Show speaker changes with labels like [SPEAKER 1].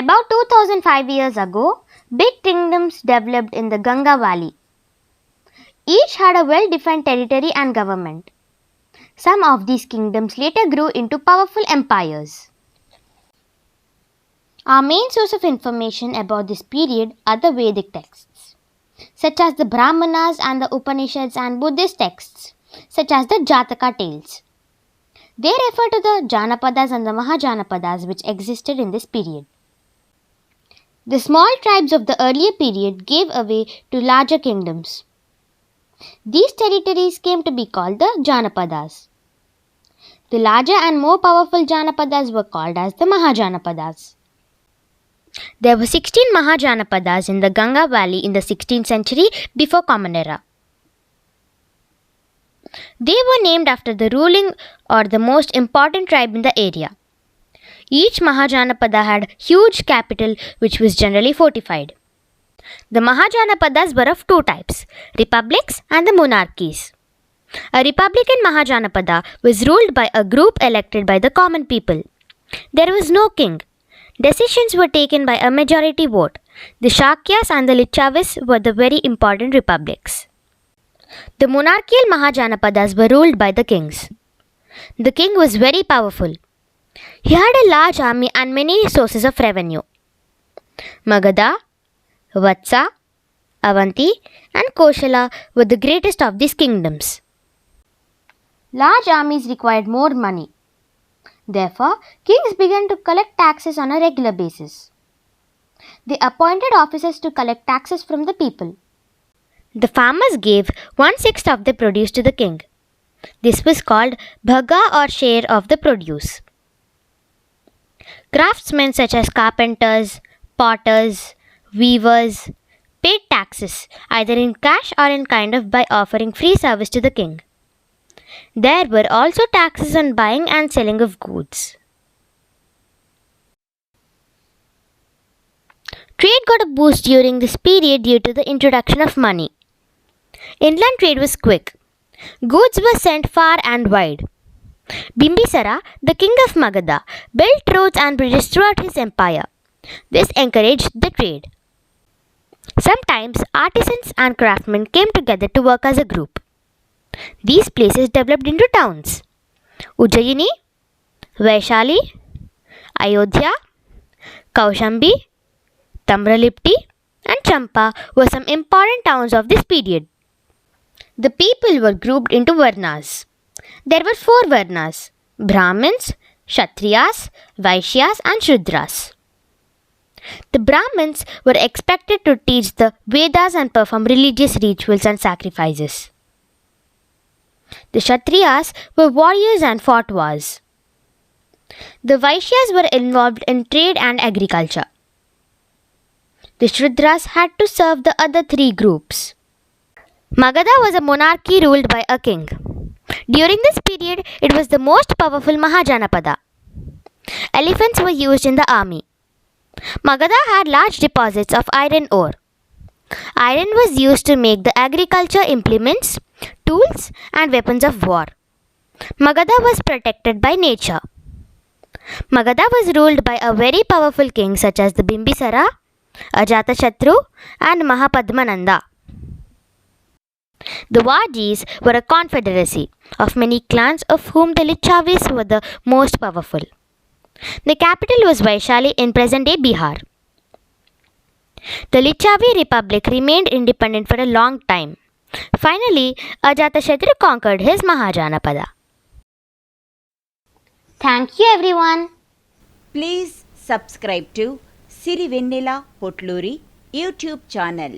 [SPEAKER 1] About 2005 years ago, big kingdoms developed in the Ganga Valley. Each had a well-defined territory and government. Some of these kingdoms later grew into powerful empires. Our main source of information about this period are the Vedic texts, such as the Brahmanas and the Upanishads, and Buddhist texts, such as the Jataka tales. They refer to the Janapadas and the Mahajanapadas which existed in this period. The small tribes of the earlier period gave way to larger kingdoms. These territories came to be called the Janapadas. The larger and more powerful Janapadas were called as the Mahajanapadas. There were 16 Mahajanapadas in the Ganga Valley in the 16th century before Common Era. They were named after the ruling or the most important tribe in the area. Each Mahajanapada had huge capital which was generally fortified. The Mahajanapadas were of two types, republics and the monarchies. A republican Mahajanapada was ruled by a group elected by the common people. There was no king. Decisions were taken by a majority vote. The Shakyas and the Lichavis were the very important republics. The monarchical Mahajanapadas were ruled by the kings. The king was very powerful. He had a large army and many sources of revenue. Magadha, Vatsa, Avanti and Koshala were the greatest of these kingdoms. Large armies required more money. Therefore, kings began to collect taxes on a regular basis. They appointed officers to collect taxes from the people. The farmers gave 1/6 of the produce to the king. This was called bhaga or share of the produce. Craftsmen such as carpenters, potters, weavers paid taxes either in cash or in kind of by offering free service to the king. There were also taxes on buying and selling of goods. Trade got a boost during this period due to the introduction of money. Inland trade was quick. Goods were sent far and wide. Bimbisara, the king of Magadha, built roads and bridges throughout his empire. This encouraged the trade. Sometimes artisans and craftsmen came together to work as a group. These places developed into towns. Ujjayini, Vaishali, Ayodhya, Kaushambi, Tamralipti and Champa were some important towns of this period. The people were grouped into Varnas. There were 4 Varnas: Brahmins, Kshatriyas, Vaishyas and Shudras. The Brahmins were expected to teach the Vedas and perform religious rituals and sacrifices. The Kshatriyas were warriors and fought wars. The Vaishyas were involved in trade and agriculture. The Shudras had to serve the other 3 groups. Magadha was a monarchy ruled by a king. During this period, it was the most powerful Mahajanapada. Elephants were used in the army. Magadha had large deposits of iron ore. Iron was used to make the agriculture implements, tools and weapons of war. Magadha was protected by nature. Magadha was ruled by a very powerful king such as the Bimbisara, Ajatashatru and Mahapadmananda. The Vajis were a confederacy of many clans of whom the Lichavis were the most powerful. The capital was Vaishali in present-day Bihar. The Lichavi Republic remained independent for a long time. Finally, Ajatashatru conquered his Mahajanapada. Thank you everyone.
[SPEAKER 2] Please subscribe to Siri Vennela Potluri YouTube channel.